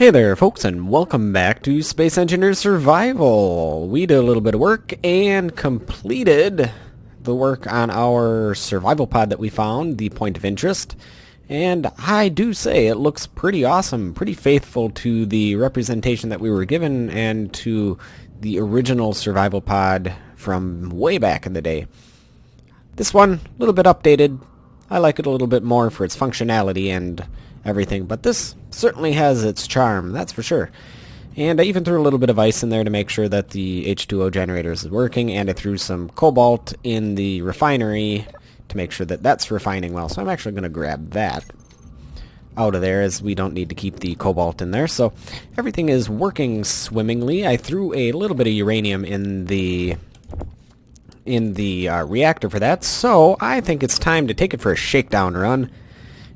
Hey there folks, and welcome back to Space Engineer Survival. We did a little bit of work and completed the work on our survival pod that we found, the point of interest. And I do say it looks pretty awesome, pretty faithful to the representation that we were given and to the original survival pod from way back in the day. This one, a little bit updated. I like it a little bit more for its functionality and everything, but this certainly has its charm, that's for sure. And I even threw a little bit of ice in there to make sure that the H2O generator is working, and I threw some cobalt in the refinery to make sure that that's refining well. So I'm actually going to grab that out of there, as we don't need to keep the cobalt in there. So everything is working swimmingly. I threw a little bit of uranium in the reactor for that, so I think it's time to take it for a shakedown run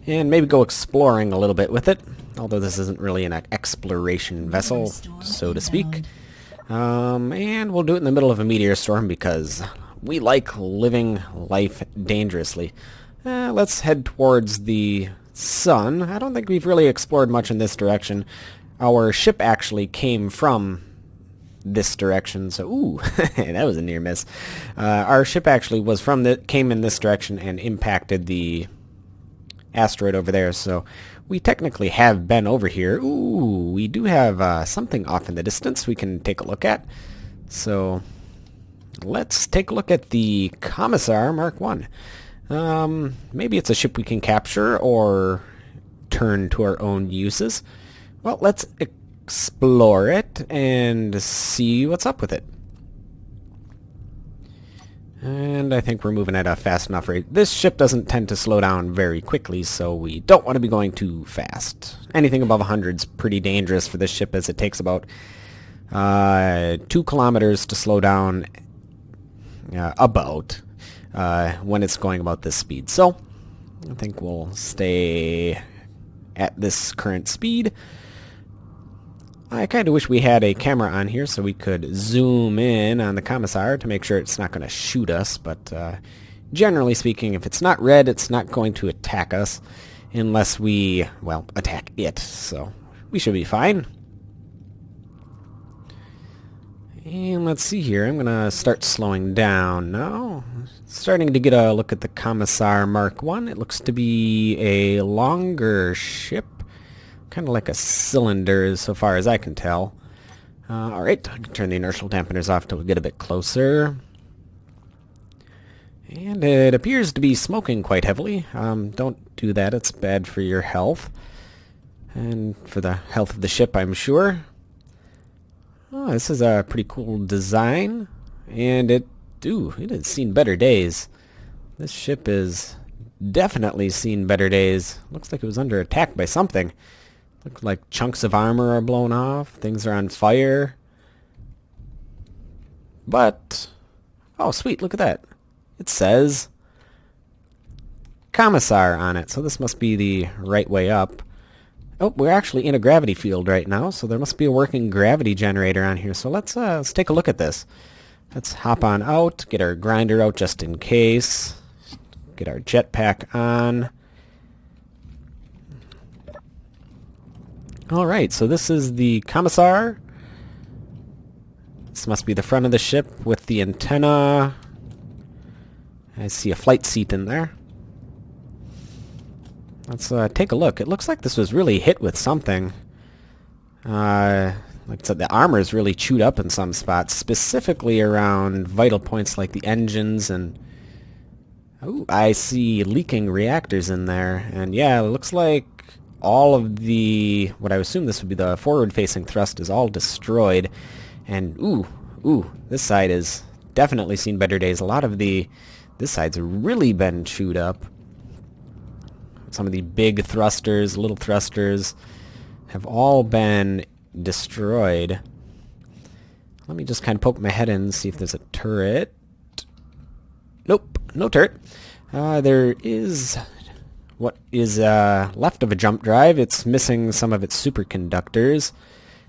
and maybe go exploring a little bit with it, although this isn't really an exploration vessel, so to speak. And we'll do it in the middle of a meteor storm because we like living life dangerously. Let's head towards the sun. I don't think we've really explored much in this direction. Our ship actually came from this direction, so ooh, that was a near miss. Our ship actually was came in this direction and impacted the asteroid over there, so we technically have been over here. Ooh, we do have something off in the distance we can take a look at. So let's take a look at the Commissar Mark 1. Maybe it's a ship we can capture or turn to our own uses. Well, let's explore it and see what's up with it. And I think we're moving at a fast enough rate. This ship doesn't tend to slow down very quickly, so we don't want to be going too fast. Anything above 100 is pretty dangerous for this ship, as it takes about 2 kilometers to slow down when it's going about this speed. So I think we'll stay at this current speed. I kind of wish we had a camera on here so we could zoom in on the Commissar to make sure it's not going to shoot us, but generally speaking, if it's not red, it's not going to attack us unless we, well, attack it, so we should be fine. And let's see here, I'm going to start slowing down now. Starting to get a look at the Commissar Mark 1. It looks to be a longer ship. Kind of like a cylinder so far as I can tell. Alright, I can turn the inertial dampeners off till we get a bit closer. And it appears to be smoking quite heavily. Don't do that, it's bad for your health. And for the health of the ship, I'm sure. Oh, this is a pretty cool design. And it has seen better days. This ship has definitely seen better days. Looks like it was under attack by something. Looks like chunks of armor are blown off. Things are on fire. But, oh sweet, look at that. It says Commissar on it, so this must be the right way up. Oh, we're actually in a gravity field right now, so there must be a working gravity generator on here. So let's take a look at this. Let's hop on out, get our grinder out just in case. Get our jetpack on. Alright, so this is the Commissar. This must be the front of the ship with the antenna. I see a flight seat in there. Let's take a look. It looks like this was really hit with something. Like I said, the armor is really chewed up in some spots, specifically around vital points like the engines and... Ooh, I see leaking reactors in there. And yeah, it looks like all of the, what I assume this would be the forward-facing thrust, is all destroyed. And ooh, this side has definitely seen better days. A lot of this side's really been chewed up. Some of the big thrusters, little thrusters, have all been destroyed. Let me just kind of poke my head in and see if there's a turret. Nope, no turret. There is what is left of a jump drive. It's missing some of its superconductors,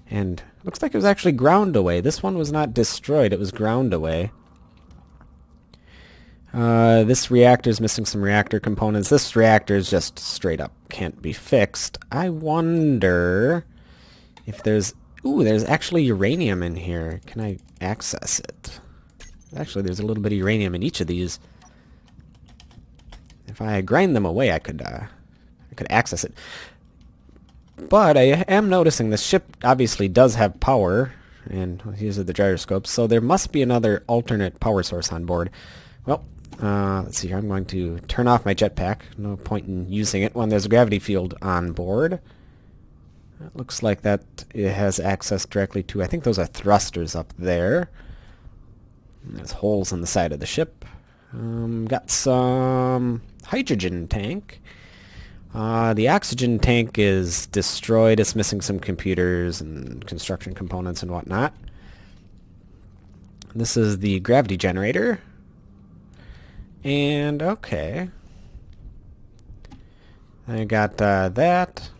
and looks like it was actually ground away. This one was not destroyed, it was ground away. This reactor is missing some reactor components. This reactor is just straight up can't be fixed. I wonder if there's... Ooh, there's actually uranium in here. Can I access it? Actually, there's a little bit of uranium in each of these. If I grind them away, I could access it. But I am noticing this ship obviously does have power, and these are the gyroscopes, so there must be another alternate power source on board. Well, let's see here. I'm going to turn off my jetpack. No point in using it when there's a gravity field on board. It looks like that it has access directly to, I think those are thrusters up there. There's holes in the side of the ship. Got some hydrogen tank. The oxygen tank is destroyed. It's missing some computers and construction components and whatnot. This is the gravity generator. And, okay. I got that.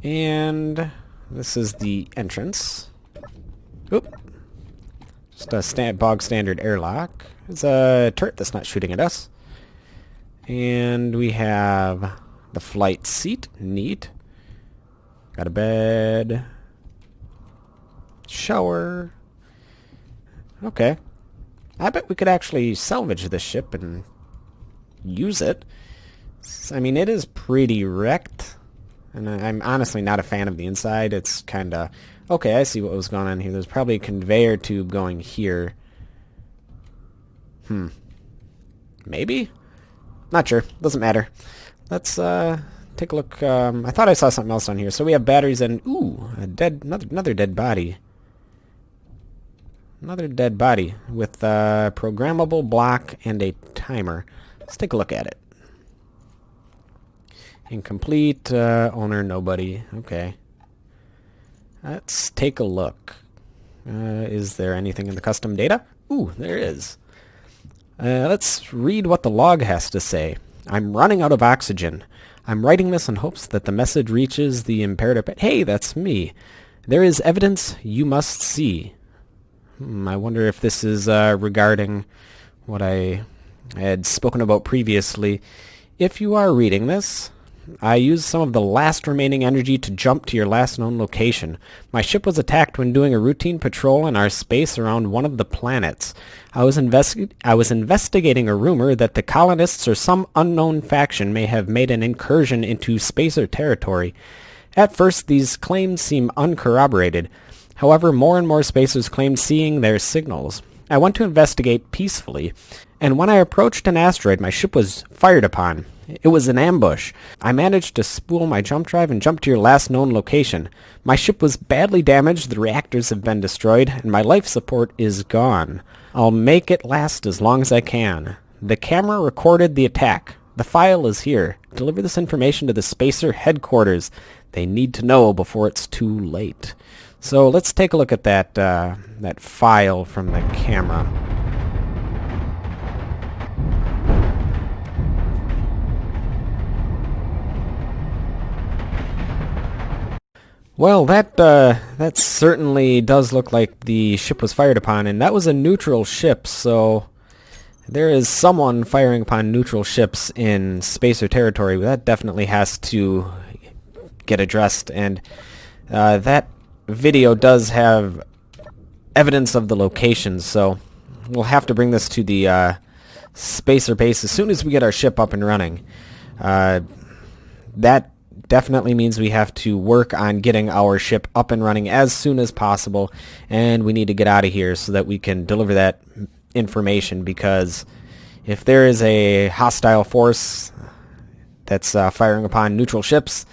And this is the entrance. Oop. Just a bog standard airlock. It's a turret that's not shooting at us. And we have the flight seat. Neat. Got a bed. Shower. Okay. I bet we could actually salvage this ship and use it. I mean, it is pretty wrecked. And I'm honestly not a fan of the inside. It's kind of... Okay, I see what was going on here. There's probably a conveyor tube going here. Maybe? Not sure. Doesn't matter. Let's take a look. I thought I saw something else on here. So we have batteries and... Ooh, another dead body. Another dead body with a programmable block and a timer. Let's take a look at it. Incomplete. Owner, nobody. Okay. Let's take a look. Is there anything in the custom data? Ooh, there is. Let's read what the log has to say. I'm running out of oxygen. I'm writing this in hopes that the message reaches the imperative... Hey, that's me. There is evidence you must see. I wonder if this is regarding what I had spoken about previously. If you are reading this, I used some of the last remaining energy to jump to your last known location. My ship was attacked when doing a routine patrol in our space around one of the planets. I was investigating a rumor that the colonists or some unknown faction may have made an incursion into spacer territory. At first, these claims seem uncorroborated. However, more and more spacers claimed seeing their signals. I went to investigate peacefully, and when I approached an asteroid, my ship was fired upon. It was an ambush. I managed to spool my jump drive and jump to your last known location. My ship was badly damaged, the reactors have been destroyed, and my life support is gone. I'll make it last as long as I can. The camera recorded the attack. The file is here. Deliver this information to the Spacer headquarters. They need to know before it's too late. So let's take a look at that file from the camera. Well, that certainly does look like the ship was fired upon, and that was a neutral ship, so there is someone firing upon neutral ships in spacer territory. That definitely has to get addressed, and that video does have evidence of the location, so we'll have to bring this to the spacer base as soon as we get our ship up and running. That definitely means we have to work on getting our ship up and running as soon as possible, and we need to get out of here so that we can deliver that information, because if there is a hostile force that's firing upon neutral ships,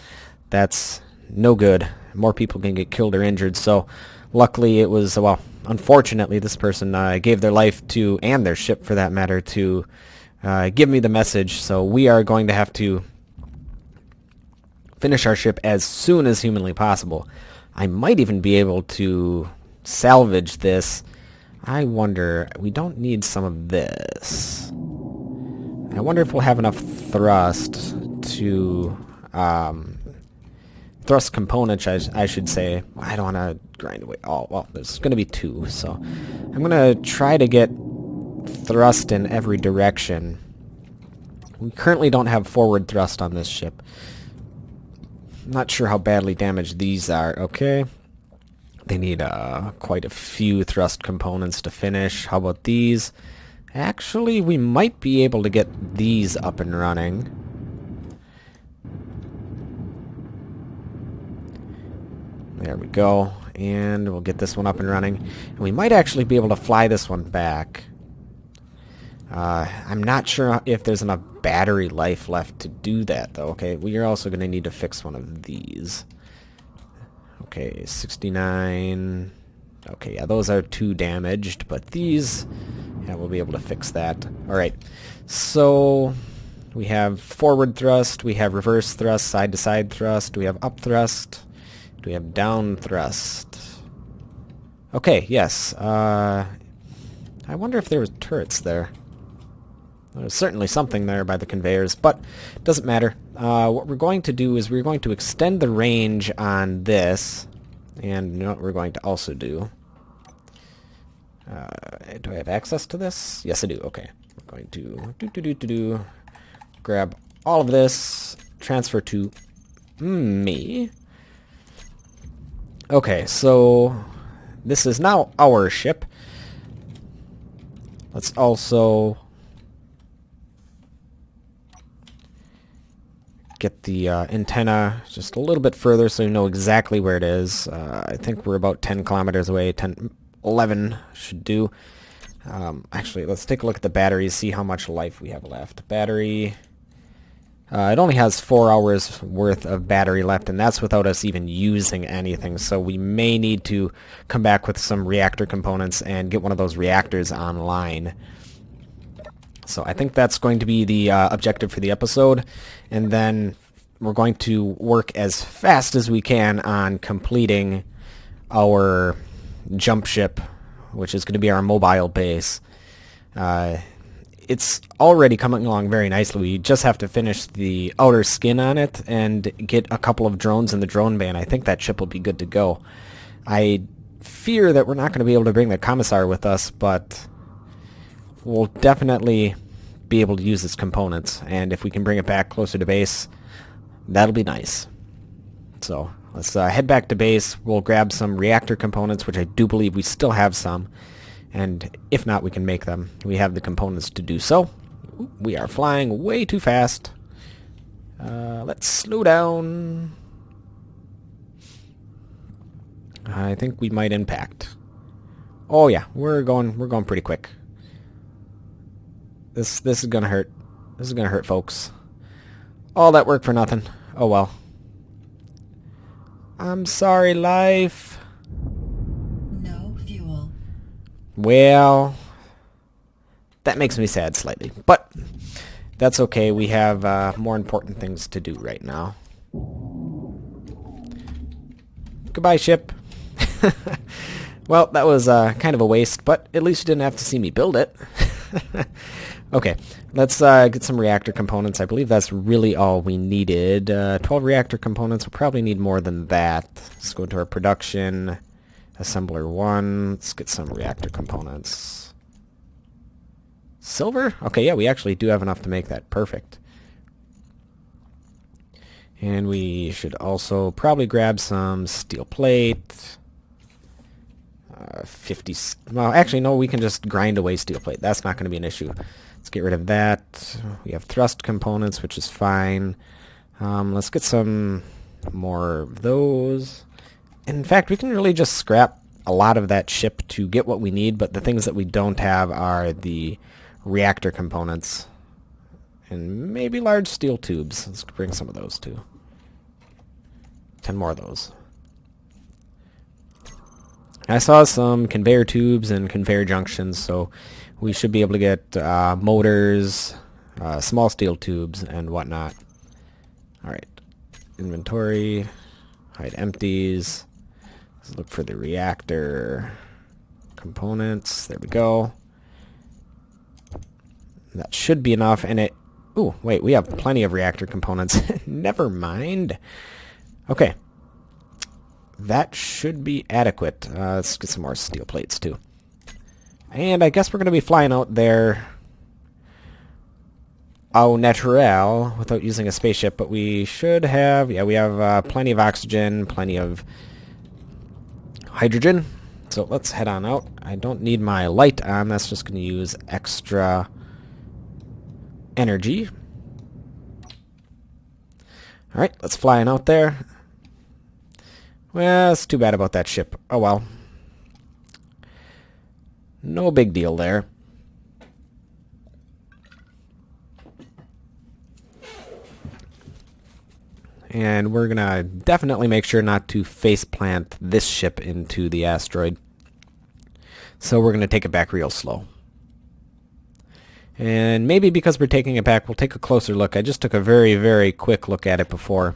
that's no good. More people can get killed or injured. So luckily it was, well, unfortunately this person gave their life to, and their ship for that matter, to give me the message. So we are going to have to finish our ship as soon as humanly possible. I might even be able to salvage this. I wonder, we don't need some of this. I wonder if we'll have enough thrust to, thrust components, I should say. I don't want to grind away all. Well, there's going to be 2, so I'm going to try to get thrust in every direction. We currently don't have forward thrust on this ship. Not sure how badly damaged these are. Okay. They need quite a few thrust components to finish. How about these? Actually, we might be able to get these up and running. There we go. And we'll get this one up and running. And we might actually be able to fly this one back. I'm not sure if there's enough battery life left to do that, though. Okay, we are also going to need to fix one of these. Okay, 69. Okay, yeah, those are too damaged, but these, yeah, we'll be able to fix that. Alright, so we have forward thrust, we have reverse thrust, side-to-side thrust, we have up thrust, we have down thrust. Okay, yes. I wonder if there was turrets there. There's certainly something there by the conveyors, but it doesn't matter. What we're going to do is we're going to extend the range on this, and you know what we're going to also do? Do I have access to this? Yes, I do. Okay. We're going to grab all of this, transfer to me. Okay, so this is now our ship. Let's also get the antenna just a little bit further so you know exactly where it is. I think we're about 10 kilometers away. 11 should do. Actually, let's take a look at the batteries, see how much life we have left. Battery, it only has 4 hours worth of battery left, and that's without us even using anything, so we may need to come back with some reactor components and get one of those reactors online. So I think that's going to be the objective for the episode, and then we're going to work as fast as we can on completing our jump ship, which is going to be our mobile base. It's already coming along very nicely. We just have to finish the outer skin on it and get a couple of drones in the drone bay, and I think that ship will be good to go. I fear that we're not going to be able to bring the Commissar with us, but we'll definitely be able to use its components, and if we can bring it back closer to base, that'll be nice. So let's head back to base. We'll grab some reactor components, which I do believe we still have some, and if not, we can make them. We have the components to do so. We are flying way too fast. Let's slow down. I think we might impact. Oh yeah, we're going pretty quick. This is gonna hurt. This is gonna hurt, folks. All that work for nothing. Oh well. I'm sorry, life. No fuel. Well, that makes me sad slightly, but that's okay. We have more important things to do right now. Goodbye, ship. Well, that was kind of a waste, but at least you didn't have to see me build it. Okay, let's get some reactor components. I believe that's really all we needed. 12 reactor components. We'll probably need more than that. Let's go to our production. Assembler 1. Let's get some reactor components. Silver? Okay, yeah, we actually do have enough to make that. Perfect. And we should also probably grab some steel plate. 50... Well, actually, no, we can just grind away steel plate. That's not going to be an issue. Let's get rid of that. We have thrust components, which is fine. Let's get some more of those. In fact, we can really just scrap a lot of that ship to get what we need, but the things that we don't have are the reactor components. And maybe large steel tubes. Let's bring some of those too. 10 more of those. I saw some conveyor tubes and conveyor junctions, so we should be able to get motors, small steel tubes, and whatnot. Alright. Inventory. Hide empties. Let's look for the reactor components. There we go. That should be enough, and it... Ooh, wait, we have plenty of reactor components. Never mind. Okay. That should be adequate. Let's get some more steel plates, too. And I guess we're going to be flying out there au naturel without using a spaceship, but we should have, yeah, we have plenty of oxygen, plenty of hydrogen. So let's head on out. I don't need my light on, that's just going to use extra energy. Alright, let's fly on out there. Well, it's too bad about that ship. Oh well. No big deal there. And we're gonna definitely make sure not to face plant this ship into the asteroid. So we're gonna take it back real slow. And maybe because we're taking it back, we'll take a closer look. I just took a very, very quick look at it before.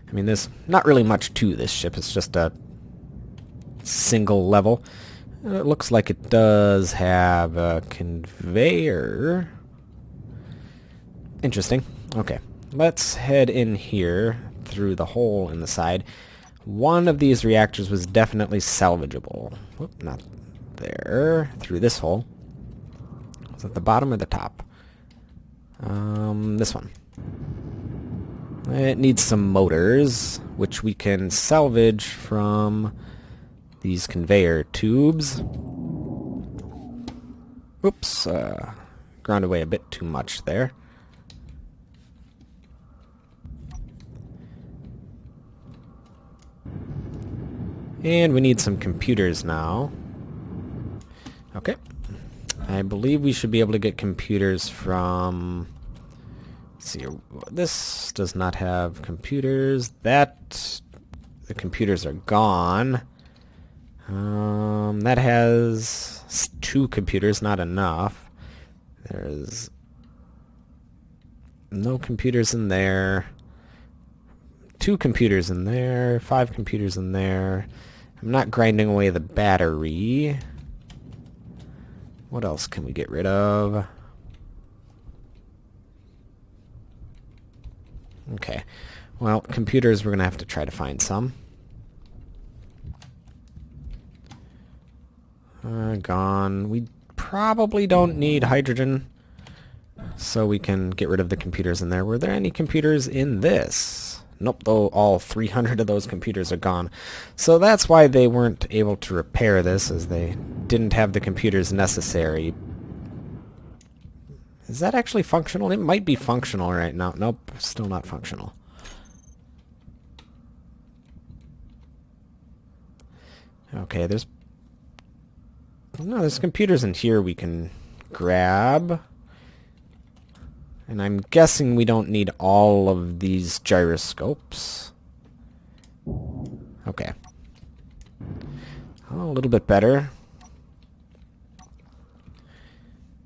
I mean, there's not really much to this ship. It's just a single level. It looks like it does have a conveyor. Interesting. Okay. Let's head in here through the hole in the side. One of these reactors was definitely salvageable. Whoop, not there. Through this hole. Is it the bottom or the top? This one. It needs some motors, which we can salvage from these conveyor tubes. Oops, ground away a bit too much there. And we need some computers now. Okay. I believe we should be able to get computers from... Let's see, this does not have computers. The computers are gone. That has 2 computers, not enough. There's no computers in there. 2 computers in there. 5 computers in there. I'm not grinding away the battery. What else can we get rid of? Okay. Well, computers, we're going to have to try to find some. Gone. We probably don't need hydrogen, so we can get rid of the computers in there. Were there any computers in this? Nope, though all 300 of those computers are gone. So that's why they weren't able to repair this, as they didn't have the computers necessary. Is that actually functional? It might be functional right now. Nope, still not functional. Okay, there's computers in here we can grab. And I'm guessing we don't need all of these gyroscopes. Okay. Oh, a little bit better.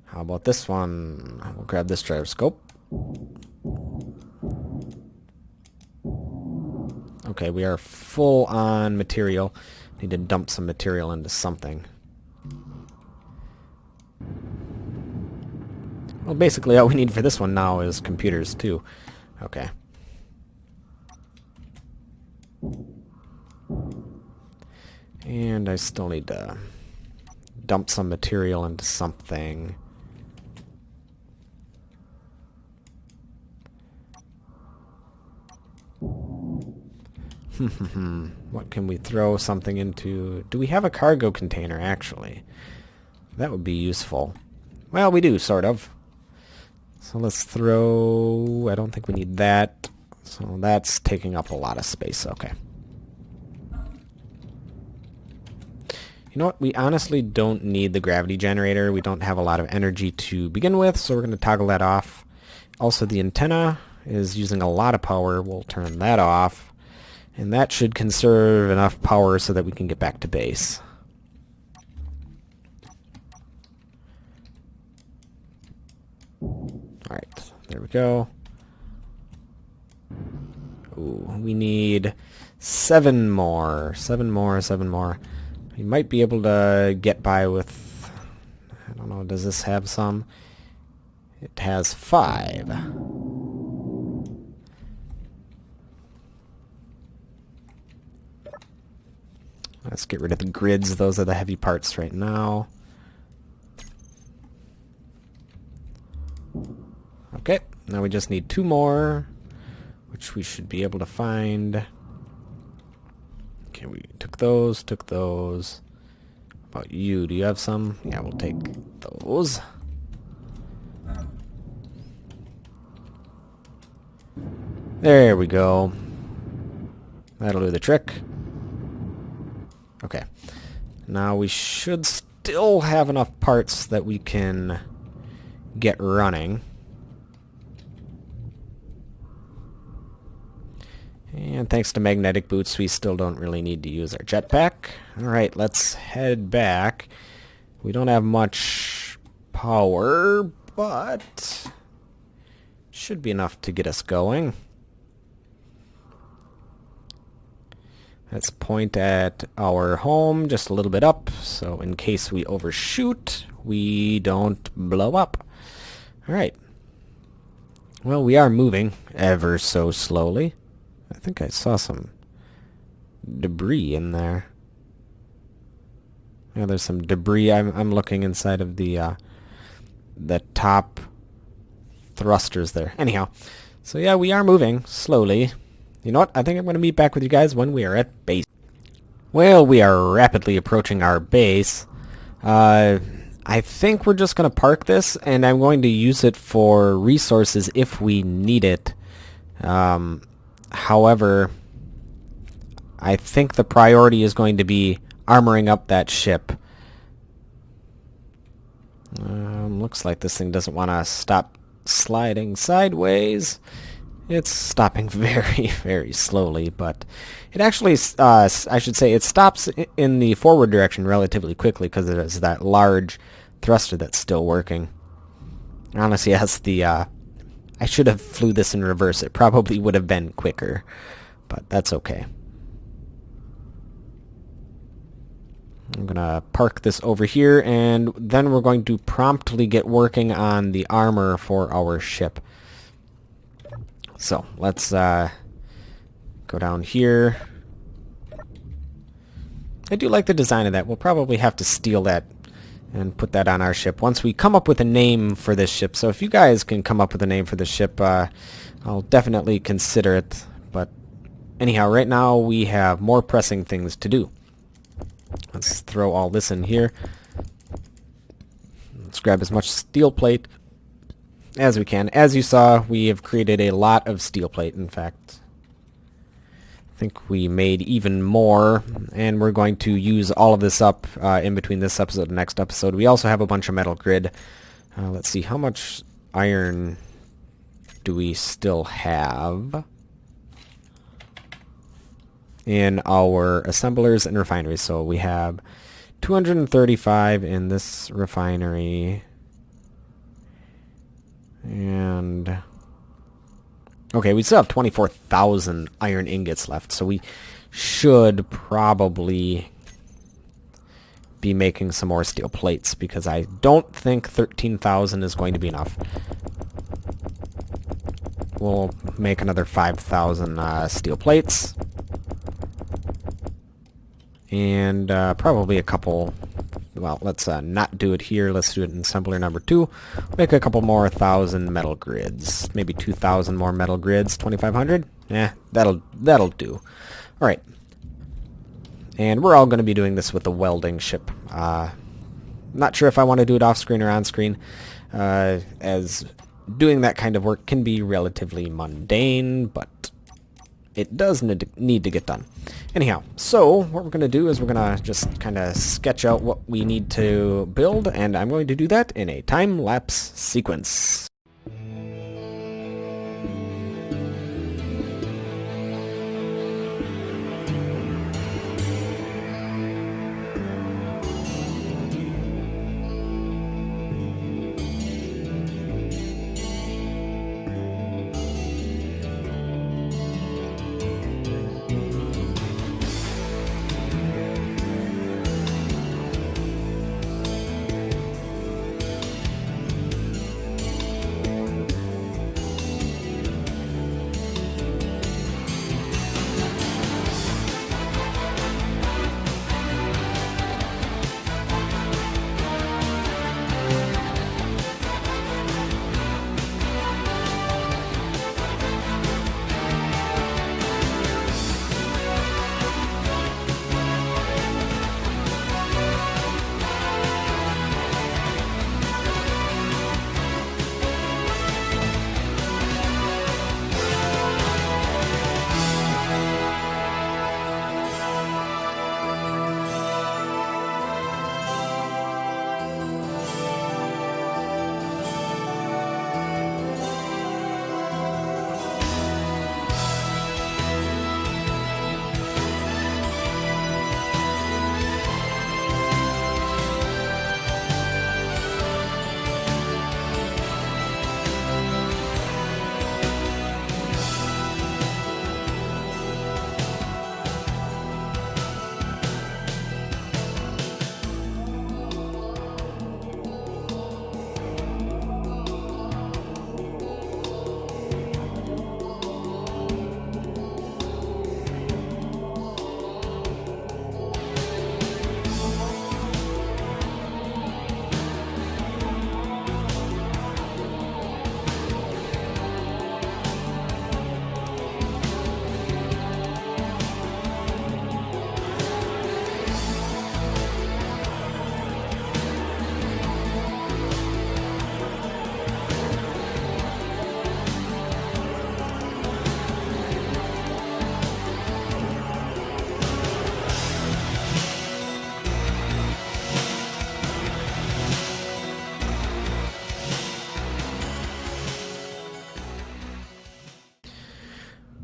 How about this one? We'll grab this gyroscope. Okay, we are full on material. Need to dump some material into something. Well, basically all we need for this one now is computers, too. Okay. And I still need to dump some material into something. What can we throw something into? Do we have a cargo container, actually? That would be useful. Well, we do, sort of. So let's throw... I don't think we need that. So that's taking up a lot of space. Okay. You know what? We honestly don't need the gravity generator. We don't have a lot of energy to begin with, so we're going to toggle that off. Also, the antenna is using a lot of power. We'll turn that off. And that should conserve enough power so that we can get back to base. Alright, there we go. Ooh, we need 7 more. 7 more, 7 more. We might be able to get by with... I don't know, does this have some? It has 5. Let's get rid of the grids. Those are the heavy parts right now. Now we just need 2 more, which we should be able to find. Okay, we took those, took those. How about you? Do you have some? Yeah, we'll take those. There we go. That'll do the trick. Okay. Now we should still have enough parts that we can get running. And thanks to magnetic boots, we still don't really need to use our jetpack. Alright, let's head back. We don't have much power, but should be enough to get us going. Let's point at our home just a little bit up, so in case we overshoot, we don't blow up. Alright. Well, we are moving ever so slowly. I think I saw some debris in there. Yeah, there's some debris. I'm looking inside of the top thrusters there. Anyhow, so yeah, we are moving slowly. You know what? I think I'm going to meet back with you guys when we are at base. Well, we are rapidly approaching our base. I think we're just going to park this, and I'm going to use it for resources if we need it. However, I think the priority is going to be armoring up that ship. Looks like this thing doesn't want to stop sliding sideways. It's stopping very, very slowly, but it actually, I should say, it stops in the forward direction relatively quickly because it has that large thruster that's still working. Honestly, as the, I should have flew this in reverse. It probably would have been quicker, but that's okay. I'm going to park this over here, and then we're going to promptly get working on the armor for our ship. So, let's go down here. I do like the design of that. We'll probably have to steal that and put that on our ship once we come up with a name for this ship. So if you guys can come up with a name for this ship, I'll definitely consider it. But anyhow, right now we have more pressing things to do. Let's throw all this in here. Let's grab as much steel plate as we can. As you saw, we have created a lot of steel plate. In fact, I think we made even more, and we're going to use all of this up in between this episode and next episode. We also have a bunch of metal grid. Let's see, how much iron do we still have in our assemblers and refineries? So we have 235 in this refinery. And okay, we still have 24,000 iron ingots left, so we should probably be making some more steel plates, because I don't think 13,000 is going to be enough. We'll make another 5,000 steel plates. And probably a couple... Well, let's not do it here. Let's do it in assembler number 2. Make a couple more 1,000 metal grids. Maybe 2,000 more metal grids. 2,500? Yeah, that'll do. All right. And we're all going to be doing this with the welding ship. Not sure if I want to do it off-screen or on-screen, as doing that kind of work can be relatively mundane, but it does need to get done. Anyhow, so what we're going to do is we're going to just kind of sketch out what we need to build, and I'm going to do that in a time-lapse sequence.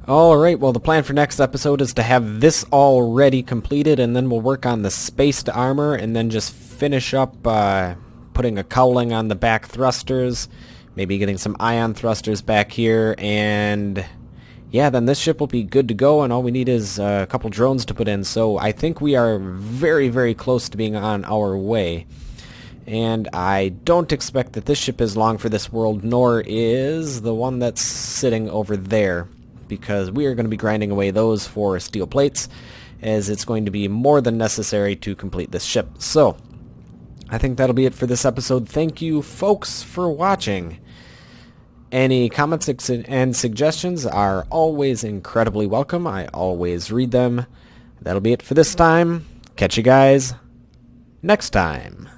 Alright, well the plan for next episode is to have this already completed, and then we'll work on the spaced armor, and then just finish up putting a cowling on the back thrusters, maybe getting some ion thrusters back here, and yeah, then this ship will be good to go, and all we need is a couple drones to put in. So I think we are very, very close to being on our way. And I don't expect that this ship is long for this world, nor is the one that's sitting over there, because we are going to be grinding away those for steel plates, as it's going to be more than necessary to complete this ship. So I think that'll be it for this episode. Thank you, folks, for watching. Any comments and suggestions are always incredibly welcome. I always read them. That'll be it for this time. Catch you guys next time.